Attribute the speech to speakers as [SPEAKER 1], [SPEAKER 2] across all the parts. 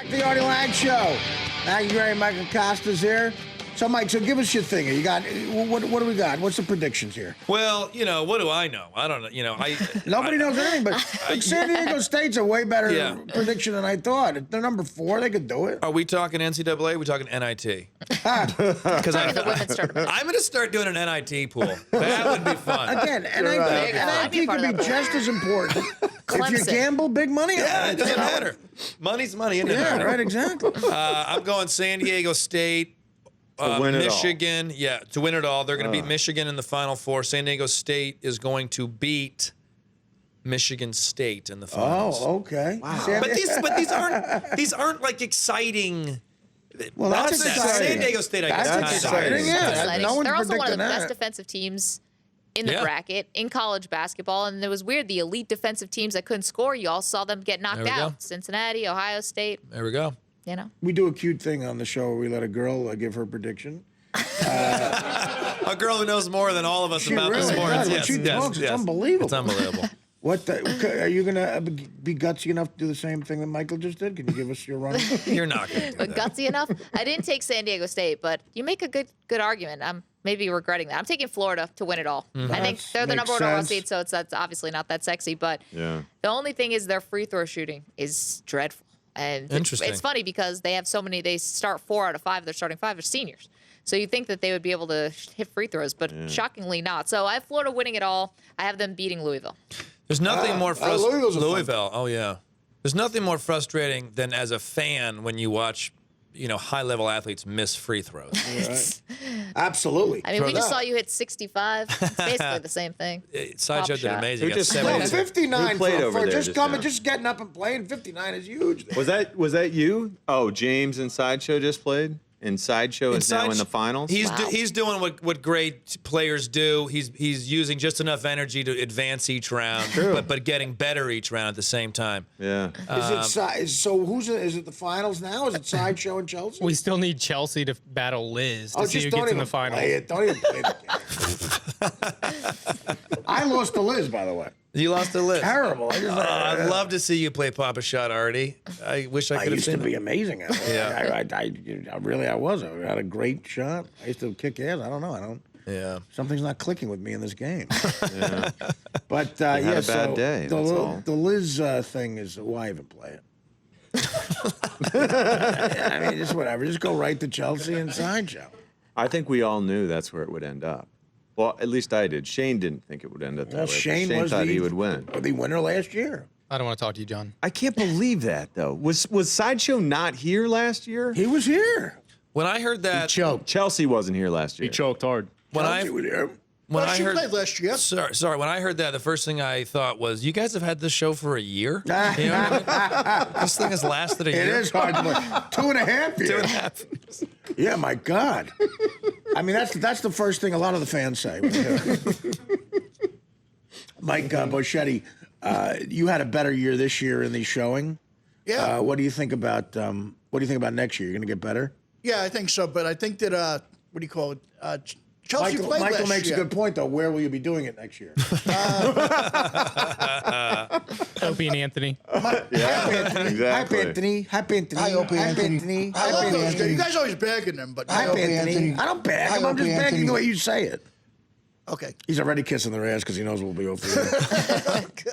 [SPEAKER 1] The Artie Lange Show. Maggie, Michael Kosta's here. So, Mike, so give us your thing. You got what do we got? What's the predictions here?
[SPEAKER 2] Well, what do I know? I don't know.
[SPEAKER 1] Nobody knows anything, but San Diego State's a way better prediction than I thought. If they're number 4, they could do it.
[SPEAKER 2] Are we talking NCAA? Are we talking NIT?
[SPEAKER 3] Because I'm
[SPEAKER 2] going to start doing an NIT pool. That would be fun.
[SPEAKER 1] Again, NIT could be just as important. If you gamble big money,
[SPEAKER 2] it doesn't matter. Money's money, isn't it?
[SPEAKER 1] Yeah, right, exactly.
[SPEAKER 2] I'm going San Diego State. Michigan, to win it all. They're going to beat Michigan in the Final Four. San Diego State is going to beat Michigan State in the finals.
[SPEAKER 1] Oh, okay.
[SPEAKER 2] Wow. But these aren't like exciting.
[SPEAKER 1] Well, that's exciting.
[SPEAKER 2] San Diego State, I guess.
[SPEAKER 1] That's exciting. Yeah, no one's
[SPEAKER 3] They're also one of the
[SPEAKER 1] predicting
[SPEAKER 3] best defensive teams in the bracket in college basketball, and it was weird. The elite defensive teams that couldn't score, you all saw them get knocked out. Cincinnati, Ohio State.
[SPEAKER 2] There we go.
[SPEAKER 1] We do a cute thing on the show where we let a girl give her prediction.
[SPEAKER 2] A girl who knows more than all of us about the sports.
[SPEAKER 1] Does. When she talks, it's unbelievable.
[SPEAKER 2] It's unbelievable.
[SPEAKER 1] Are you going to be gutsy enough to do the same thing that Michael just did? Can you give us your run?
[SPEAKER 2] You're not going to do that.
[SPEAKER 3] Gutsy enough? I didn't take San Diego State, but you make a good argument. I'm maybe regretting that. I'm taking Florida to win it all. Mm-hmm. I think they're the number 1 overall seed, so that's obviously not that sexy. But the only thing is their free throw shooting is dreadful. And it's funny because they have so many. They start 4 out of 5. They're starting 5 are seniors. So you think that they would be able to hit free throws, but shockingly not. So I have Florida winning it all. I have them beating Louisville.
[SPEAKER 2] There's nothing more frustrating.
[SPEAKER 1] Louisville.
[SPEAKER 2] Oh yeah. There's nothing more frustrating than as a fan when you watch, high-level athletes miss free throws.
[SPEAKER 1] Right. Absolutely.
[SPEAKER 3] I mean, we just saw you hit 65. It's basically the same thing.
[SPEAKER 2] Sideshow did amazing.
[SPEAKER 1] Just 59 for just getting up and playing. 59 is huge.
[SPEAKER 4] Was that you? Oh, James and Sideshow just played? And Sideshow is now in the finals?
[SPEAKER 2] He's doing what great players do. He's using just enough energy to advance each round, but getting better each round at the same time.
[SPEAKER 4] Yeah.
[SPEAKER 1] Is it the finals now? Is it Sideshow and Chelsea?
[SPEAKER 5] We still need Chelsea to battle Liz to see who gets in the finals.
[SPEAKER 1] Don't even play the game. I lost to Liz, by the way.
[SPEAKER 2] You lost to Liz.
[SPEAKER 1] Terrible.
[SPEAKER 2] I'd love to see you play Papa Shot, Artie. I wish I could have seen it.
[SPEAKER 1] I used to be amazing at it. I was. I had a great shot. I used to kick ass. I don't know. Something's not clicking with me in this game. But
[SPEAKER 4] had a bad day.
[SPEAKER 1] The Liz thing is why even play it. I mean, just whatever. Just go right to Chelsea and Sideshow.
[SPEAKER 4] I think we all knew that's where it would end up. Well, at least I did. Shane didn't think it would end up that way. Shane thought he would win.
[SPEAKER 1] The winner last year.
[SPEAKER 5] I don't want to talk to you, John.
[SPEAKER 4] I can't believe that, though. Was Sideshow not here last year?
[SPEAKER 1] He was here.
[SPEAKER 2] When I heard that,
[SPEAKER 1] he choked.
[SPEAKER 4] Chelsea wasn't here last year.
[SPEAKER 5] He choked hard.
[SPEAKER 2] When I
[SPEAKER 1] played last year.
[SPEAKER 2] Sorry. When I heard that, the first thing I thought was, "You guys have had this show for a year. You know what I mean? This thing has lasted a year.
[SPEAKER 1] It is hard to believe. 2.5 years.
[SPEAKER 2] 2.5 years.
[SPEAKER 1] Yeah, my God. I mean, that's the first thing a lot of the fans say. Mike Boschetti, you had a better year this year in the showing.
[SPEAKER 6] Yeah.
[SPEAKER 1] What do you think about next year? You're going to get better?
[SPEAKER 6] Yeah, I think so. But I think that what do you call it? Chelsea played
[SPEAKER 1] Michael
[SPEAKER 6] last
[SPEAKER 1] makes
[SPEAKER 6] year.
[SPEAKER 1] a good point, though. Where will you be doing it next year?
[SPEAKER 5] Opie and Anthony.
[SPEAKER 4] Exactly.
[SPEAKER 1] Anthony. Happy Anthony.
[SPEAKER 6] Hi, Opie
[SPEAKER 1] Anthony.
[SPEAKER 6] I love those guys. You guys always bagging them, but
[SPEAKER 1] Anthony. I don't bag him. I'm just bagging the way you say it.
[SPEAKER 6] Okay.
[SPEAKER 1] He's already kissing their ass because he knows we'll be over.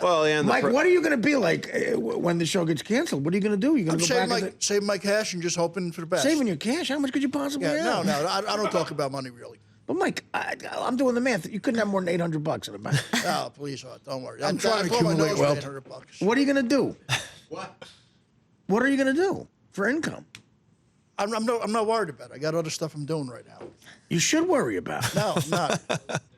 [SPEAKER 4] Well, and
[SPEAKER 1] Mike, what are you going to be like when the show gets canceled? What are you going to do? You going to go back?
[SPEAKER 6] Saving my cash and just hoping for the best.
[SPEAKER 1] Saving your cash? How much could you possibly have?
[SPEAKER 6] No, I don't talk about money really.
[SPEAKER 1] But Mike, I'm doing the math. You couldn't have more than $800 in the bank.
[SPEAKER 6] Oh, please, don't worry. I'm trying to accumulate wealth. $800.
[SPEAKER 1] What are you going to do?
[SPEAKER 6] What?
[SPEAKER 1] What are you going to do for income?
[SPEAKER 6] I'm not worried about it. I got other stuff I'm doing right now.
[SPEAKER 1] You should worry about it.
[SPEAKER 6] No, I'm not.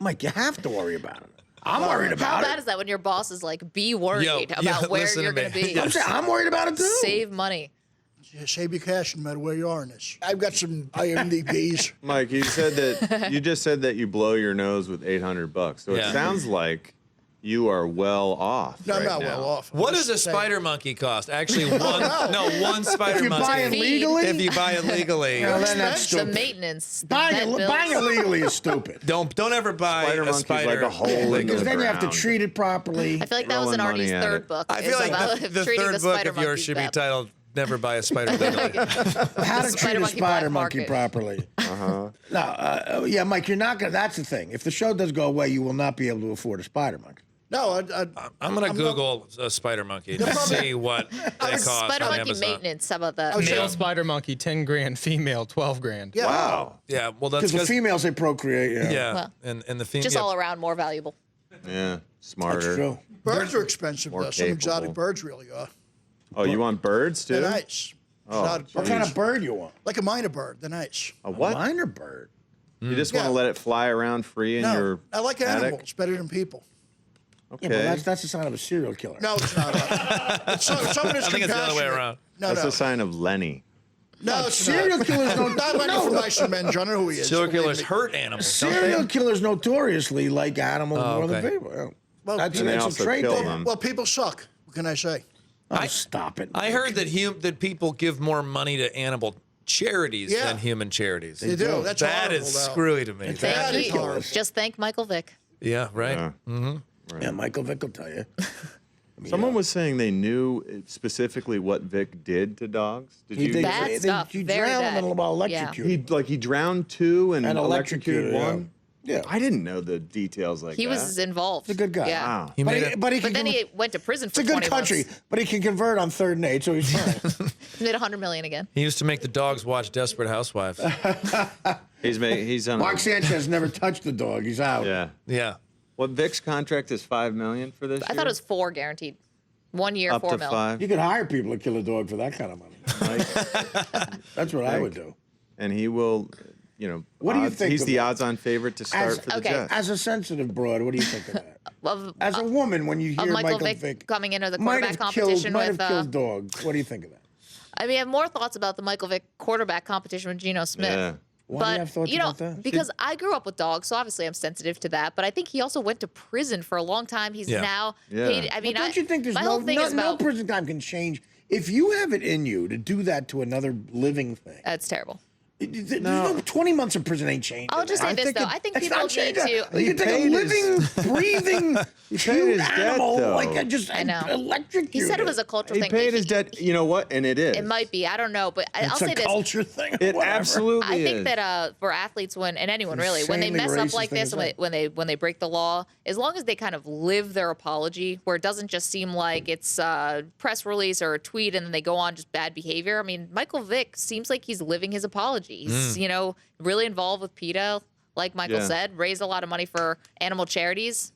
[SPEAKER 1] Mike, you have to worry about it. I'm worried about
[SPEAKER 3] How
[SPEAKER 1] it.
[SPEAKER 3] bad is that when your boss is like, be worried about where you're going to be?
[SPEAKER 1] I'm saying I'm worried about it too.
[SPEAKER 3] Save money.
[SPEAKER 6] Save your cash no matter where you are in this. I've got some IMDb's.
[SPEAKER 4] Mike, you just said that you blow your nose with $800. So it sounds like you are well off.
[SPEAKER 6] No, I'm
[SPEAKER 4] right
[SPEAKER 6] not
[SPEAKER 4] now.
[SPEAKER 6] well off.
[SPEAKER 2] What does a spider monkey cost? Actually, one spider
[SPEAKER 1] If you
[SPEAKER 2] monkey.
[SPEAKER 1] buy it legally?
[SPEAKER 2] If you buy it legally.
[SPEAKER 1] Then that's
[SPEAKER 3] The
[SPEAKER 1] stupid.
[SPEAKER 3] maintenance.
[SPEAKER 1] Buying it legally is stupid.
[SPEAKER 2] Don't ever buy
[SPEAKER 4] Spider
[SPEAKER 2] a
[SPEAKER 4] monkey's
[SPEAKER 2] spider.
[SPEAKER 4] like a hole in the
[SPEAKER 1] Because then you have to
[SPEAKER 4] ground.
[SPEAKER 1] treat it properly.
[SPEAKER 3] I feel like that was in
[SPEAKER 4] Throwing
[SPEAKER 3] Artie's
[SPEAKER 4] money at
[SPEAKER 3] third
[SPEAKER 4] it.
[SPEAKER 3] book.
[SPEAKER 2] I feel like the
[SPEAKER 3] treating
[SPEAKER 2] third
[SPEAKER 3] the
[SPEAKER 2] book
[SPEAKER 3] spider
[SPEAKER 2] of yours
[SPEAKER 3] monkeys
[SPEAKER 2] should be
[SPEAKER 3] bad.
[SPEAKER 2] titled never buy a spider legally.
[SPEAKER 1] How to treat a
[SPEAKER 3] monkey
[SPEAKER 1] spider
[SPEAKER 3] black
[SPEAKER 1] monkey
[SPEAKER 3] market.
[SPEAKER 1] properly. No, yeah, Mike, you're not gonna. That's the thing. If the show does go away, you will not be able to afford a spider monkey.
[SPEAKER 6] No,
[SPEAKER 2] I'm gonna Google a spider monkey to see what they cost
[SPEAKER 3] Spider
[SPEAKER 2] on
[SPEAKER 3] monkey
[SPEAKER 2] Amazon.
[SPEAKER 3] maintenance. How about that?
[SPEAKER 5] Male spider monkey, 10 grand. Female, 12 grand.
[SPEAKER 6] Yeah.
[SPEAKER 4] Wow.
[SPEAKER 2] Yeah, well, that's
[SPEAKER 1] Because the
[SPEAKER 2] because
[SPEAKER 1] females they procreate. Yeah,
[SPEAKER 2] yeah,
[SPEAKER 3] Well,
[SPEAKER 2] and the female.
[SPEAKER 3] Just all around more valuable.
[SPEAKER 4] Yeah. Smarter.
[SPEAKER 1] that's true.
[SPEAKER 6] Birds are expensive,
[SPEAKER 4] More
[SPEAKER 6] though. Some exotic
[SPEAKER 4] capable.
[SPEAKER 6] birds really are.
[SPEAKER 4] Oh, you want birds too?
[SPEAKER 6] They're nice.
[SPEAKER 4] Oh,
[SPEAKER 6] Exotic
[SPEAKER 1] What
[SPEAKER 6] birds.
[SPEAKER 1] kind of bird you want?
[SPEAKER 6] Like a minor bird. They're nice.
[SPEAKER 4] A what?
[SPEAKER 1] Minor bird.
[SPEAKER 4] You just want
[SPEAKER 6] Yeah.
[SPEAKER 4] to let it fly around free in
[SPEAKER 6] No,
[SPEAKER 4] your
[SPEAKER 6] I like
[SPEAKER 4] attic?
[SPEAKER 6] animals better than people.
[SPEAKER 4] Okay.
[SPEAKER 1] Yeah, but that's the sign of a serial killer.
[SPEAKER 6] No, it's not. Someone is
[SPEAKER 2] I think it's the other way
[SPEAKER 6] compassionate.
[SPEAKER 2] around.
[SPEAKER 6] No,
[SPEAKER 4] That's
[SPEAKER 6] no.
[SPEAKER 4] a sign of Lenny.
[SPEAKER 6] No, it's
[SPEAKER 1] serial
[SPEAKER 6] not.
[SPEAKER 1] killers don't.
[SPEAKER 6] Not Lenny from Mice and Men. John, I know who he is.
[SPEAKER 2] Serial
[SPEAKER 6] Believe
[SPEAKER 2] killers
[SPEAKER 6] me.
[SPEAKER 2] hurt animals, don't
[SPEAKER 1] Serial
[SPEAKER 2] they?
[SPEAKER 1] killers notoriously like animals more than
[SPEAKER 2] okay.
[SPEAKER 1] people. Yeah.
[SPEAKER 6] Well,
[SPEAKER 1] That's
[SPEAKER 6] and
[SPEAKER 1] an
[SPEAKER 4] they
[SPEAKER 1] it's a
[SPEAKER 4] also
[SPEAKER 1] trait
[SPEAKER 4] kill
[SPEAKER 1] there.
[SPEAKER 4] them.
[SPEAKER 6] Well, people suck. What can I say?
[SPEAKER 1] Oh, stop it.
[SPEAKER 2] I heard that that people give more money to animal charities
[SPEAKER 6] Yeah.
[SPEAKER 2] than human charities.
[SPEAKER 6] They do. That's
[SPEAKER 2] That
[SPEAKER 6] horrible,
[SPEAKER 2] is
[SPEAKER 6] though.
[SPEAKER 2] screwy to me.
[SPEAKER 6] That
[SPEAKER 3] Thank
[SPEAKER 6] is
[SPEAKER 3] you.
[SPEAKER 6] horrible.
[SPEAKER 3] Just thank Michael Vick.
[SPEAKER 2] Yeah, right.
[SPEAKER 4] Yeah.
[SPEAKER 1] Yeah, Michael Vick will tell you.
[SPEAKER 4] Someone was saying they knew specifically what Vic did to dogs. Did you?
[SPEAKER 3] Bad stuff.
[SPEAKER 1] You
[SPEAKER 3] Very
[SPEAKER 1] drown
[SPEAKER 3] bad.
[SPEAKER 1] them and about
[SPEAKER 3] Yeah.
[SPEAKER 1] electrocute.
[SPEAKER 4] He drowned two and,
[SPEAKER 1] And
[SPEAKER 4] electrocuted
[SPEAKER 1] electrocuted,
[SPEAKER 4] one.
[SPEAKER 1] Yeah.
[SPEAKER 4] I didn't know the details like
[SPEAKER 3] He
[SPEAKER 4] that.
[SPEAKER 3] was involved.
[SPEAKER 1] He's a good guy.
[SPEAKER 3] Yeah.
[SPEAKER 4] Wow.
[SPEAKER 2] He
[SPEAKER 1] But
[SPEAKER 2] made
[SPEAKER 1] he,
[SPEAKER 2] it.
[SPEAKER 1] but he
[SPEAKER 3] But
[SPEAKER 1] can
[SPEAKER 3] then
[SPEAKER 1] conv-
[SPEAKER 3] he went to prison
[SPEAKER 1] It's
[SPEAKER 3] for
[SPEAKER 1] a good
[SPEAKER 3] 20
[SPEAKER 1] country,
[SPEAKER 3] months.
[SPEAKER 1] but he can convert on third and 8, so he's fine.
[SPEAKER 3] He made $100 million again.
[SPEAKER 2] He used to make the dogs watch Desperate Housewives.
[SPEAKER 4] He's on.
[SPEAKER 1] Mark Sanchez never touched the dog. He's out.
[SPEAKER 4] Yeah.
[SPEAKER 2] Yeah.
[SPEAKER 4] What Vic's contract is $5 million for this
[SPEAKER 3] I
[SPEAKER 4] year?
[SPEAKER 3] thought it was 4 guaranteed. 1 year,
[SPEAKER 4] up
[SPEAKER 3] 4
[SPEAKER 4] to
[SPEAKER 3] mil.
[SPEAKER 4] 5.
[SPEAKER 1] You could hire people to kill a dog for that kind of money. That's what I would do.
[SPEAKER 4] And he will,
[SPEAKER 1] What do you think
[SPEAKER 4] He's
[SPEAKER 1] of
[SPEAKER 4] the
[SPEAKER 1] it?
[SPEAKER 4] odds-on favorite to start for the
[SPEAKER 3] okay,
[SPEAKER 4] Jets.
[SPEAKER 1] As a sensitive broad, what do you think of that?
[SPEAKER 3] Of,
[SPEAKER 1] As a woman, when you
[SPEAKER 3] of
[SPEAKER 1] hear
[SPEAKER 3] Michael
[SPEAKER 1] Michael
[SPEAKER 3] Vick coming into the
[SPEAKER 1] might
[SPEAKER 3] quarterback
[SPEAKER 1] have killed,
[SPEAKER 3] competition
[SPEAKER 1] might
[SPEAKER 3] with.
[SPEAKER 1] have killed dogs. What do you think of that?
[SPEAKER 3] I mean, I have more thoughts about the Michael Vick quarterback competition with Geno Smith.
[SPEAKER 4] Yeah.
[SPEAKER 1] Why
[SPEAKER 3] But
[SPEAKER 1] do you have thoughts about that?
[SPEAKER 3] because I grew up with dogs, so obviously I'm sensitive to that. But I think he also went to prison for a long time. He's
[SPEAKER 2] Yeah.
[SPEAKER 3] now
[SPEAKER 4] Yeah.
[SPEAKER 3] paid. I mean,
[SPEAKER 1] But don't you think there's
[SPEAKER 3] my
[SPEAKER 1] no,
[SPEAKER 3] whole thing
[SPEAKER 1] no,
[SPEAKER 3] is
[SPEAKER 1] no
[SPEAKER 3] about
[SPEAKER 1] prison time can change? If you have it in you to do that to another living thing,
[SPEAKER 3] that's terrible.
[SPEAKER 1] there's no 20 months in prison ain't changing.
[SPEAKER 3] I'll just say this though. I think
[SPEAKER 1] it's
[SPEAKER 3] people
[SPEAKER 1] not
[SPEAKER 3] need
[SPEAKER 1] changing.
[SPEAKER 3] to.
[SPEAKER 1] You take a
[SPEAKER 4] paid
[SPEAKER 1] living, breathing,
[SPEAKER 4] paid
[SPEAKER 1] huge
[SPEAKER 4] his debt,
[SPEAKER 1] animal
[SPEAKER 4] though.
[SPEAKER 1] like I just
[SPEAKER 3] I know.
[SPEAKER 1] electrocute.
[SPEAKER 3] He said it was a cultural
[SPEAKER 4] He
[SPEAKER 3] thing.
[SPEAKER 4] paid his debt. You know what? And it is.
[SPEAKER 3] It might be. I don't know, but I'll
[SPEAKER 1] It's
[SPEAKER 3] say
[SPEAKER 1] a
[SPEAKER 3] this.
[SPEAKER 1] culture thing. or
[SPEAKER 4] It
[SPEAKER 1] whatever.
[SPEAKER 4] absolutely
[SPEAKER 3] I
[SPEAKER 4] is.
[SPEAKER 3] think that for athletes, and anyone really, when they
[SPEAKER 1] Insanely
[SPEAKER 3] mess up
[SPEAKER 1] racist
[SPEAKER 3] like
[SPEAKER 1] thing
[SPEAKER 3] this,
[SPEAKER 1] to
[SPEAKER 3] and
[SPEAKER 1] say.
[SPEAKER 3] when they break the law, as long as they kind of live their apology, where it doesn't just seem like it's a press release or a tweet and then they go on just bad behavior. I mean, Michael Vick seems like he's living his apology. He's really involved with PETA, like Michael
[SPEAKER 4] Yeah.
[SPEAKER 3] said, raised a lot of money for animal charities.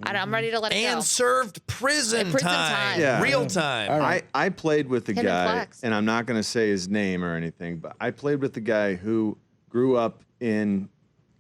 [SPEAKER 3] I'm ready to let it go.
[SPEAKER 2] And served prison
[SPEAKER 3] Prison
[SPEAKER 2] time.
[SPEAKER 3] time.
[SPEAKER 4] Yeah.
[SPEAKER 2] Real time.
[SPEAKER 4] I played with a
[SPEAKER 3] Him and
[SPEAKER 4] guy,
[SPEAKER 3] Flex.
[SPEAKER 4] and I'm not going to say his name or anything, but I played with a guy who grew up in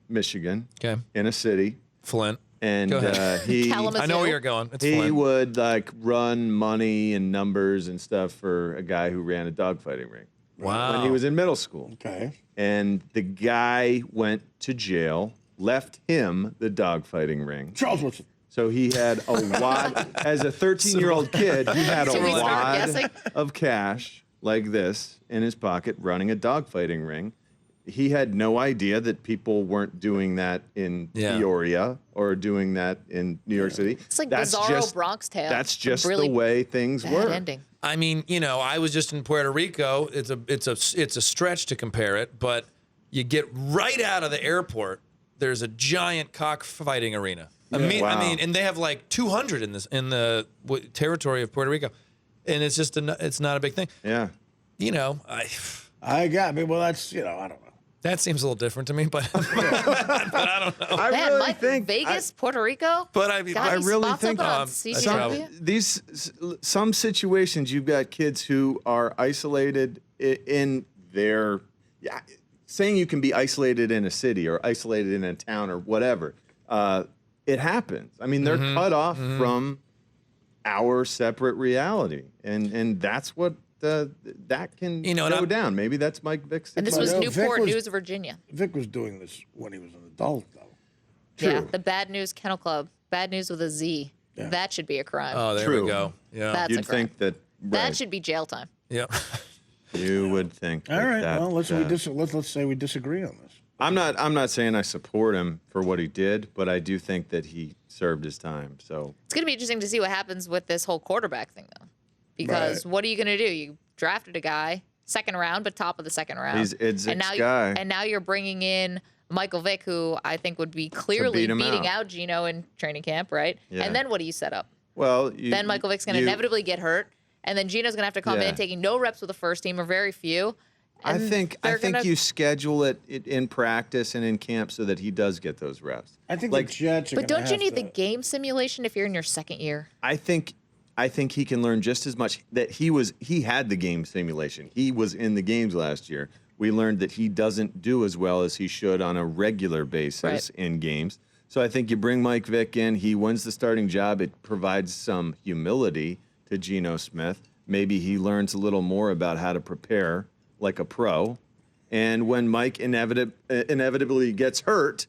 [SPEAKER 4] Michigan,
[SPEAKER 2] Okay.
[SPEAKER 4] in a city,
[SPEAKER 2] Flint.
[SPEAKER 4] and
[SPEAKER 2] Go ahead.
[SPEAKER 4] he
[SPEAKER 3] Kalamazoo.
[SPEAKER 2] I know where you're going. It's
[SPEAKER 4] he
[SPEAKER 2] Flint.
[SPEAKER 4] would like run money and numbers and stuff for a guy who ran a dogfighting ring
[SPEAKER 2] Wow.
[SPEAKER 4] when he was in middle school.
[SPEAKER 1] Okay.
[SPEAKER 4] And the guy went to jail, left him the dogfighting ring.
[SPEAKER 1] Charles Woodson.
[SPEAKER 4] So he had a wad, as a 13-year-old kid, he had
[SPEAKER 3] Should
[SPEAKER 4] a
[SPEAKER 3] we start
[SPEAKER 4] wad
[SPEAKER 3] guessing?
[SPEAKER 4] of cash like this in his pocket running a dogfighting ring. He had no idea that people weren't doing that in
[SPEAKER 2] Yeah.
[SPEAKER 4] Peoria or doing that in New York City.
[SPEAKER 3] It's like Bizarro Bronx Tale.
[SPEAKER 4] That's just
[SPEAKER 3] Really
[SPEAKER 4] the way things
[SPEAKER 3] bad
[SPEAKER 4] were.
[SPEAKER 3] ending.
[SPEAKER 2] I mean, I was just in Puerto Rico. It's a stretch to compare it, but you get right out of the airport. There's a giant cockfighting arena. I
[SPEAKER 4] Wow.
[SPEAKER 2] mean, and they have like 200 in the territory of Puerto Rico, and it's just it's not a big thing.
[SPEAKER 4] Yeah.
[SPEAKER 1] I mean, well, that's, I don't know.
[SPEAKER 2] That seems a little different to me, but I don't know.
[SPEAKER 4] I
[SPEAKER 3] Man,
[SPEAKER 4] really
[SPEAKER 3] Mike,
[SPEAKER 4] think
[SPEAKER 3] Vegas, Puerto Rico.
[SPEAKER 2] But I mean,
[SPEAKER 3] Got
[SPEAKER 4] I
[SPEAKER 3] any
[SPEAKER 4] really
[SPEAKER 3] spots
[SPEAKER 4] think,
[SPEAKER 3] open on
[SPEAKER 2] I
[SPEAKER 3] CCW?
[SPEAKER 4] some situations you've got kids who are isolated in their saying you can be isolated in a city or isolated in a town or whatever. It happens. I mean, they're cut off from our separate reality, and that's what that can go down. Maybe that's Mike Vick's.
[SPEAKER 3] And this
[SPEAKER 1] But
[SPEAKER 3] was
[SPEAKER 1] no,
[SPEAKER 3] Newport
[SPEAKER 1] Vic was-
[SPEAKER 3] News, Virginia.
[SPEAKER 1] Vic was doing this when he was an adult, though.
[SPEAKER 3] Yeah,
[SPEAKER 4] True.
[SPEAKER 3] the Bad News Kennel Club. Bad News with a Z.
[SPEAKER 1] Yeah.
[SPEAKER 3] That should be a crime.
[SPEAKER 2] Oh, there
[SPEAKER 4] True.
[SPEAKER 2] we go. Yeah.
[SPEAKER 3] That's a
[SPEAKER 4] You'd
[SPEAKER 3] crime.
[SPEAKER 4] think that.
[SPEAKER 3] That
[SPEAKER 4] Right.
[SPEAKER 3] should be jail time.
[SPEAKER 2] Yep.
[SPEAKER 4] You would think.
[SPEAKER 1] All right.
[SPEAKER 4] That,
[SPEAKER 1] Well, let's say we disagree on this.
[SPEAKER 4] I'm not saying I support him for what he did, but I do think that he served his time. So
[SPEAKER 3] It's going to be interesting to see what happens with this whole quarterback thing, though. Because what are you going to do? You drafted a guy, second round, but top of the second round.
[SPEAKER 4] He's Idzik's guy.
[SPEAKER 3] And now you're bringing in Michael Vick, who I think would be clearly beating out Gino in training camp, right?
[SPEAKER 4] Yeah.
[SPEAKER 3] And then what do you set up?
[SPEAKER 4] Well,
[SPEAKER 3] then Michael Vick's going to inevitably get hurt, and then Gino's going to have to come in taking no reps with the first team or very few.
[SPEAKER 4] I think you schedule it in practice and in camp so that he does get those reps.
[SPEAKER 1] I think the Jets are
[SPEAKER 3] But don't you need the game simulation if you're in your second year?
[SPEAKER 4] I think he can learn just as much. That he had the game simulation. He was in the games last year. We learned that he doesn't do as well as he should on a regular basis in games. So I think you bring Mike Vick in. He wins the starting job. It provides some humility to Geno Smith. Maybe he learns a little more about how to prepare like a pro. And when Mike inevitably gets hurt,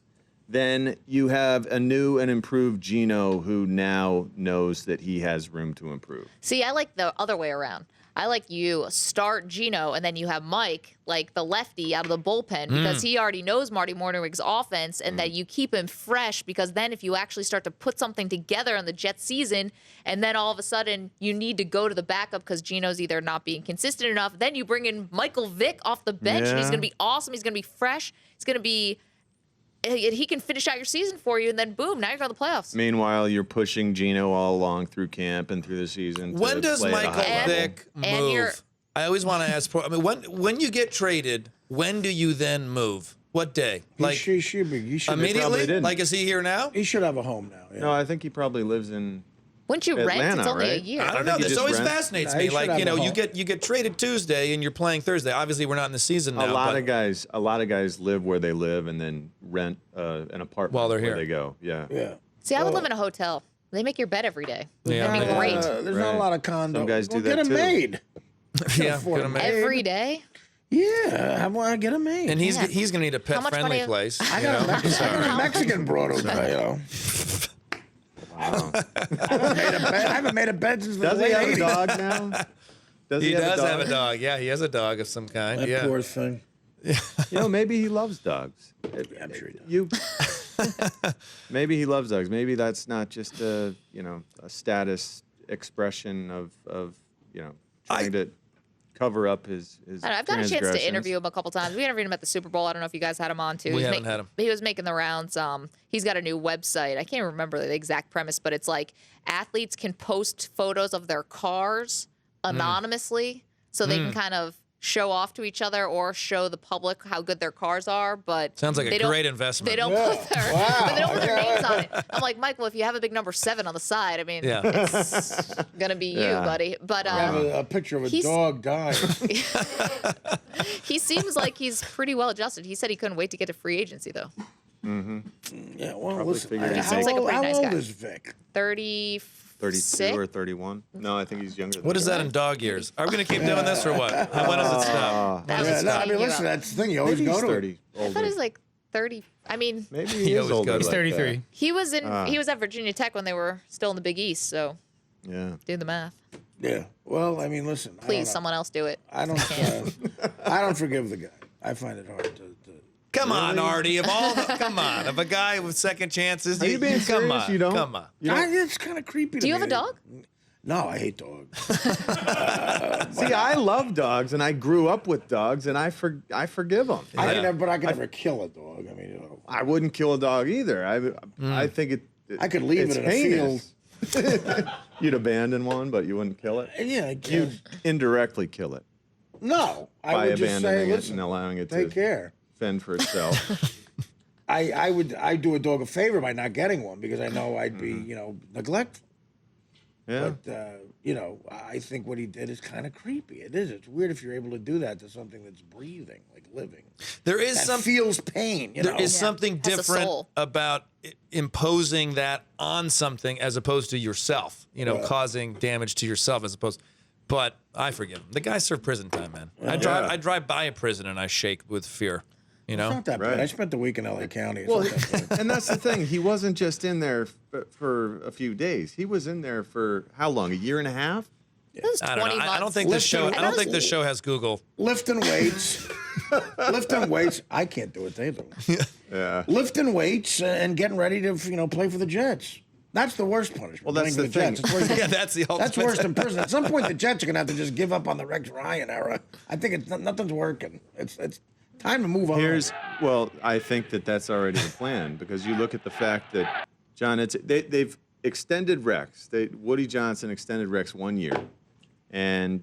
[SPEAKER 4] then you have a new and improved Geno who now knows that he has room to improve.
[SPEAKER 3] See, I like the other way around. I like you start Geno and then you have Mike, like the lefty, out of the bullpen because he already knows Marty Morningwig's offense, and that you keep him fresh because then if you actually start to put something together in the Jets season and then all of a sudden you need to go to the backup because Geno's either not being consistent enough, then you bring in Michael Vick off the bench and he's going to be awesome. He's going to be fresh. He's going to be... He can finish out your season for you, and then boom, now you're going to the playoffs.
[SPEAKER 4] Meanwhile, you're pushing Geno all along through camp and through the season.
[SPEAKER 2] When does Michael Vick move? I always want to ask. When you get traded, when do you then move? What day? Like
[SPEAKER 1] he should
[SPEAKER 2] immediately? Like is he here now?
[SPEAKER 1] He should have a home now. Yeah.
[SPEAKER 4] No, I think he probably lives in.
[SPEAKER 3] Wouldn't you
[SPEAKER 4] Atlanta,
[SPEAKER 3] rent? It's only
[SPEAKER 4] right?
[SPEAKER 3] a year.
[SPEAKER 2] I don't know. This always fascinates me. Like, you know, you get traded Tuesday and you're playing Thursday. Obviously, we're not in the season now.
[SPEAKER 4] A lot of guys live where they live and then rent an apartment
[SPEAKER 2] while they're
[SPEAKER 4] where
[SPEAKER 2] here.
[SPEAKER 4] they go. Yeah.
[SPEAKER 1] Yeah.
[SPEAKER 3] See, I would live in a hotel. They make your bed every day.
[SPEAKER 2] Yeah.
[SPEAKER 3] That'd be great.
[SPEAKER 1] There's not a lot of condos.
[SPEAKER 4] Some guys do
[SPEAKER 1] get
[SPEAKER 4] that
[SPEAKER 1] a
[SPEAKER 4] too.
[SPEAKER 1] maid.
[SPEAKER 2] Yeah, get a maid.
[SPEAKER 3] Every day?
[SPEAKER 1] Yeah, I want to get a maid.
[SPEAKER 2] And he's going to need a pet-friendly place.
[SPEAKER 1] I got a Mexican broad over there, you know.
[SPEAKER 4] Wow.
[SPEAKER 1] I haven't made a bed since the
[SPEAKER 4] Does he
[SPEAKER 1] late
[SPEAKER 4] have
[SPEAKER 1] 80s.
[SPEAKER 4] a dog now?
[SPEAKER 2] He does have a dog. Yeah, he has a dog of some kind.
[SPEAKER 1] That poor thing.
[SPEAKER 4] You know, maybe he loves dogs.
[SPEAKER 1] I'm sure he does.
[SPEAKER 4] Maybe he loves dogs. Maybe that's not just a status expression of trying to cover up his
[SPEAKER 3] I don't know, I've got a chance to interview him a couple times. We interviewed him at the Super Bowl. I don't know if you guys had him on too.
[SPEAKER 2] We haven't had him.
[SPEAKER 3] He was making the rounds. He's got a new website. I can't remember the exact premise, but it's like athletes can post photos of their cars anonymously, so they can kind of show off to each other or show the public how good their cars are. But
[SPEAKER 2] sounds like a great investment.
[SPEAKER 3] They don't put their names on it. I'm like, Michael, if you have a big number 7 on the side, I mean, it's gonna be you, buddy. But
[SPEAKER 1] I have a picture of a dog dying.
[SPEAKER 3] He seems like he's pretty well adjusted. He said he couldn't wait to get to free agency, though.
[SPEAKER 1] Yeah, well,
[SPEAKER 4] Probably
[SPEAKER 1] listen,
[SPEAKER 4] figured
[SPEAKER 3] he seems like a pretty nice
[SPEAKER 1] how
[SPEAKER 3] guy.
[SPEAKER 1] old is Vic?
[SPEAKER 4] 32 or 31? No, I think he's younger than
[SPEAKER 2] What is that in dog years? Are we going to keep doing this or what? When does it stop?
[SPEAKER 1] I mean, listen, that's the thing. You always
[SPEAKER 4] Maybe
[SPEAKER 1] go
[SPEAKER 4] he's
[SPEAKER 1] to
[SPEAKER 4] 30.
[SPEAKER 3] I thought he was like 30. I mean,
[SPEAKER 4] Maybe he is older.
[SPEAKER 2] He's
[SPEAKER 4] like
[SPEAKER 5] 33.
[SPEAKER 4] that.
[SPEAKER 3] he was at Virginia Tech when they were still in the Big East. So
[SPEAKER 4] Yeah.
[SPEAKER 3] do the math.
[SPEAKER 1] Yeah. Well, I mean, listen.
[SPEAKER 3] Please, someone else do it.
[SPEAKER 1] I don't forgive the guy. I find it hard to
[SPEAKER 2] Come on, Artie. Come on. If a guy with second chances,
[SPEAKER 4] Are you being
[SPEAKER 2] come
[SPEAKER 4] serious?
[SPEAKER 2] on.
[SPEAKER 4] You don't?
[SPEAKER 2] Come on.
[SPEAKER 1] it's kind of creepy.
[SPEAKER 3] Do you have a dog?
[SPEAKER 1] No, I hate dogs.
[SPEAKER 4] See, I love dogs, and I grew up with dogs, and I forgive them.
[SPEAKER 1] I could never kill a dog. I mean, you know,
[SPEAKER 4] I wouldn't kill a dog either. I think
[SPEAKER 1] I could leave it in a
[SPEAKER 4] heinous. You'd abandon one, but you wouldn't kill it.
[SPEAKER 1] Yeah, I guess.
[SPEAKER 4] You'd indirectly kill it
[SPEAKER 1] No, I
[SPEAKER 4] by
[SPEAKER 1] would just say,
[SPEAKER 4] abandoning it
[SPEAKER 1] listen,
[SPEAKER 4] and allowing it
[SPEAKER 1] take
[SPEAKER 4] to
[SPEAKER 1] care.
[SPEAKER 4] fend for itself.
[SPEAKER 1] I'd do a dog a favor by not getting one because I know I'd be, neglectful.
[SPEAKER 4] Yeah.
[SPEAKER 1] But, I think what he did is kind of creepy. It is. It's weird if you're able to do that to something that's breathing, like living.
[SPEAKER 2] There is
[SPEAKER 1] That
[SPEAKER 2] some
[SPEAKER 1] feels pain.
[SPEAKER 2] There is something
[SPEAKER 3] Has a
[SPEAKER 2] different
[SPEAKER 3] soul.
[SPEAKER 2] about imposing that on something as opposed to yourself, causing damage to yourself as opposed. But I forgive him. The guy served prison time, man. I drive by a prison and I shake with fear.
[SPEAKER 1] It's not that bad. I spent the week in LA County. It's
[SPEAKER 4] Well,
[SPEAKER 1] not that bad.
[SPEAKER 4] and that's the thing. He wasn't just in there for a few days. He was in there for how long? A year and a half?
[SPEAKER 3] It was 20
[SPEAKER 2] I don't know.
[SPEAKER 3] months.
[SPEAKER 2] I don't think this show has Google.
[SPEAKER 1] Lifting weights. I can't do it. They do.
[SPEAKER 4] Yeah.
[SPEAKER 1] Lifting weights and getting ready to, play for the Jets. That's the worst punishment.
[SPEAKER 4] Well, that's
[SPEAKER 1] playing
[SPEAKER 4] the
[SPEAKER 1] for Jets.
[SPEAKER 4] thing.
[SPEAKER 1] It's worse,
[SPEAKER 2] Yeah, that's the ultimate.
[SPEAKER 1] that's worse than prison. At some point, the Jets are going to have to just give up on the Rex Ryan era. I think nothing's working. It's time to move on.
[SPEAKER 4] I think that's already the plan because you look at the fact that, John, they've extended Rex. Woody Johnson extended Rex 1 year. And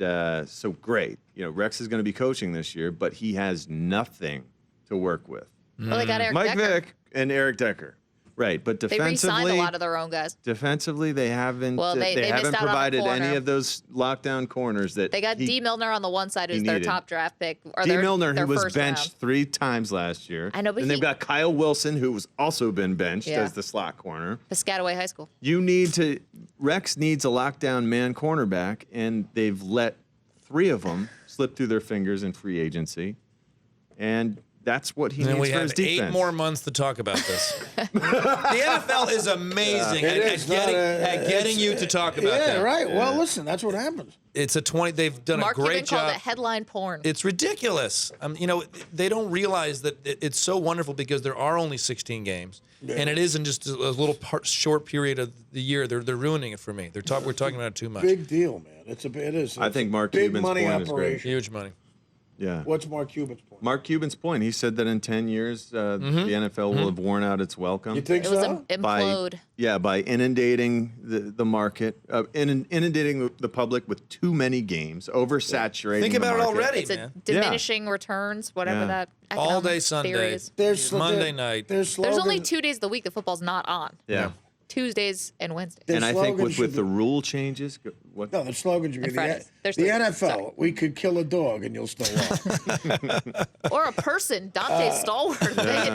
[SPEAKER 4] so great. Rex is going to be coaching this year, but he has nothing to work with.
[SPEAKER 3] Well, they got Eric
[SPEAKER 4] Mike
[SPEAKER 3] Decker.
[SPEAKER 4] Vick and Eric Decker. Right, but
[SPEAKER 3] They
[SPEAKER 4] defensively,
[SPEAKER 3] re-signed a lot of their own guys.
[SPEAKER 4] Defensively, they haven't.
[SPEAKER 3] Well, they
[SPEAKER 4] haven't
[SPEAKER 3] missed out on a
[SPEAKER 4] provided
[SPEAKER 3] corner.
[SPEAKER 4] any of those lockdown corners that
[SPEAKER 3] They got D. Milner on the one side, who's their
[SPEAKER 4] needed.
[SPEAKER 3] top draft pick. Or
[SPEAKER 4] D. Milner,
[SPEAKER 3] their
[SPEAKER 4] who was
[SPEAKER 3] first
[SPEAKER 4] benched
[SPEAKER 3] round.
[SPEAKER 4] 3 times last year.
[SPEAKER 3] I know, but
[SPEAKER 4] and they've got Kyle Wilson, who was also been benched as the slot corner.
[SPEAKER 3] Piscataway High School.
[SPEAKER 4] Rex needs a lockdown man cornerback, and they've let 3 of them slip through their fingers in free agency, and that's what he needs
[SPEAKER 2] we
[SPEAKER 4] for
[SPEAKER 2] have
[SPEAKER 4] his defense.
[SPEAKER 2] 8 more months to talk about this. The NFL is amazing at getting you to talk about that.
[SPEAKER 1] Yeah, right. Well, listen, that's what happens.
[SPEAKER 2] It's a 20. They've done
[SPEAKER 3] Mark
[SPEAKER 2] a great
[SPEAKER 3] Cuban called
[SPEAKER 2] job.
[SPEAKER 3] it headline porn.
[SPEAKER 2] It's ridiculous. They don't realize that it's so wonderful because there are only 16 games, and it isn't just a little short period of the year. They're ruining it for me. We're talking about it too much.
[SPEAKER 1] Big deal, man. It is.
[SPEAKER 4] I think Mark
[SPEAKER 1] big
[SPEAKER 4] Cuban's
[SPEAKER 1] money
[SPEAKER 4] point is great.
[SPEAKER 1] operation.
[SPEAKER 2] Huge money.
[SPEAKER 4] Yeah.
[SPEAKER 1] What's Mark Cuban's point?
[SPEAKER 4] Mark Cuban's point. He said that in 10 years, the NFL will have worn out its welcome.
[SPEAKER 1] You think
[SPEAKER 3] it was
[SPEAKER 1] so?
[SPEAKER 3] implode.
[SPEAKER 4] By inundating the market, inundating the public with too many games, oversaturating.
[SPEAKER 2] Think about
[SPEAKER 4] the
[SPEAKER 2] it
[SPEAKER 4] market.
[SPEAKER 2] already,
[SPEAKER 3] It's a
[SPEAKER 2] man.
[SPEAKER 3] diminishing returns, whatever
[SPEAKER 4] Yeah.
[SPEAKER 3] that
[SPEAKER 2] All
[SPEAKER 3] economic
[SPEAKER 2] day
[SPEAKER 3] theory
[SPEAKER 2] Sunday,
[SPEAKER 3] is.
[SPEAKER 2] Monday night.
[SPEAKER 1] There's
[SPEAKER 3] There's only
[SPEAKER 1] slogans-
[SPEAKER 3] 2 days of the week that football's not on.
[SPEAKER 4] Yeah.
[SPEAKER 3] Tuesdays and Wednesdays.
[SPEAKER 1] Their
[SPEAKER 4] And I think
[SPEAKER 1] slogan
[SPEAKER 4] with
[SPEAKER 1] should
[SPEAKER 4] the
[SPEAKER 1] be-
[SPEAKER 4] rule changes, what?
[SPEAKER 1] No, the slogan should be
[SPEAKER 3] And Fridays. There's
[SPEAKER 1] the
[SPEAKER 3] three.
[SPEAKER 1] NFL.
[SPEAKER 3] Sorry.
[SPEAKER 1] We could kill a dog and you'll still walk.
[SPEAKER 3] Or a person, Dante Stallworth, they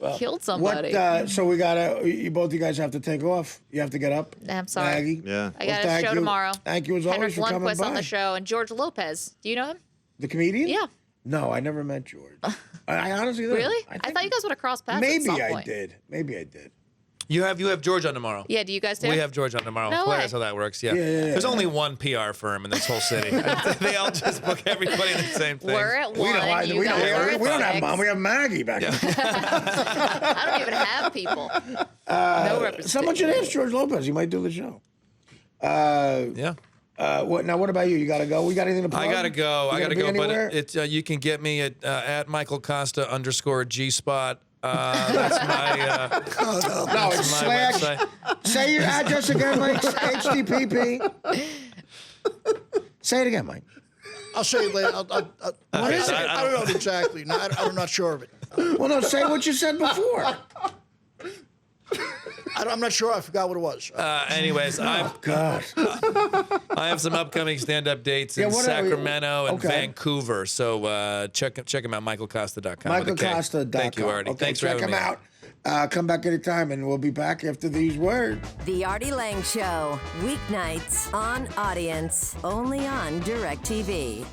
[SPEAKER 3] had killed somebody.
[SPEAKER 1] So we gotta. Both you guys have to take off. You have to get up.
[SPEAKER 3] I'm sorry.
[SPEAKER 1] Maggie.
[SPEAKER 4] Yeah.
[SPEAKER 3] I got a
[SPEAKER 1] thank
[SPEAKER 3] show
[SPEAKER 1] you.
[SPEAKER 3] tomorrow.
[SPEAKER 1] Thank you as always
[SPEAKER 3] Henrik
[SPEAKER 1] for coming
[SPEAKER 3] Lundqvist
[SPEAKER 1] by.
[SPEAKER 3] on the show, and George Lopez. Do you know him?
[SPEAKER 1] The comedian?
[SPEAKER 3] Yeah.
[SPEAKER 1] No, I never met George. I honestly didn't.
[SPEAKER 3] Really? I
[SPEAKER 1] think
[SPEAKER 3] thought you guys would have crossed paths
[SPEAKER 1] Maybe
[SPEAKER 3] at some
[SPEAKER 1] I
[SPEAKER 3] point.
[SPEAKER 1] did. Maybe I did.
[SPEAKER 2] You have George on tomorrow.
[SPEAKER 3] Yeah, do you guys do?
[SPEAKER 2] We have George on tomorrow.
[SPEAKER 3] No
[SPEAKER 2] Hilarious
[SPEAKER 3] way.
[SPEAKER 2] how that works. Yeah.
[SPEAKER 1] Yeah.
[SPEAKER 2] There's only one PR firm in this whole city. They all just book everybody in the same thing.
[SPEAKER 3] We're at
[SPEAKER 1] We
[SPEAKER 3] one.
[SPEAKER 1] don't,
[SPEAKER 3] You
[SPEAKER 1] we
[SPEAKER 3] guys are
[SPEAKER 1] don't,
[SPEAKER 3] at
[SPEAKER 1] we don't have
[SPEAKER 3] six.
[SPEAKER 1] mom. We have Maggie back there.
[SPEAKER 3] I don't even have people. No representation.
[SPEAKER 1] Someone should ask George Lopez. He might do the show.
[SPEAKER 2] Yeah.
[SPEAKER 1] What about you? You got to go? We got anything to plug?
[SPEAKER 2] I gotta go.
[SPEAKER 1] You
[SPEAKER 2] I gotta
[SPEAKER 1] be
[SPEAKER 2] go.
[SPEAKER 1] anywhere?
[SPEAKER 2] But you can get me at Michael Costa _G-Spot. That's my.
[SPEAKER 1] No, it's
[SPEAKER 2] my
[SPEAKER 1] slash.
[SPEAKER 2] website.
[SPEAKER 1] Say your address again, Mike. HTTP. Say it again, Mike.
[SPEAKER 6] I'll say it later.
[SPEAKER 1] What is it?
[SPEAKER 6] I don't know exactly. No, I'm not sure of it.
[SPEAKER 1] Well, no, say what you said before.
[SPEAKER 6] I'm not sure. I forgot what it was.
[SPEAKER 2] Anyways,
[SPEAKER 1] God.
[SPEAKER 2] I have some upcoming stand-up dates in
[SPEAKER 1] what are we-
[SPEAKER 2] Sacramento and
[SPEAKER 1] okay.
[SPEAKER 2] Vancouver. So check them out. MichaelCosta.com.
[SPEAKER 1] MichaelCosta.com.
[SPEAKER 2] Thank you, Artie.
[SPEAKER 1] Okay,
[SPEAKER 2] Thanks for
[SPEAKER 1] check
[SPEAKER 2] having
[SPEAKER 1] him
[SPEAKER 2] me.
[SPEAKER 1] out. Come back anytime, and we'll be back after these words.
[SPEAKER 7] The Artie Lange Show, weeknights on Audience, only on DirecTV.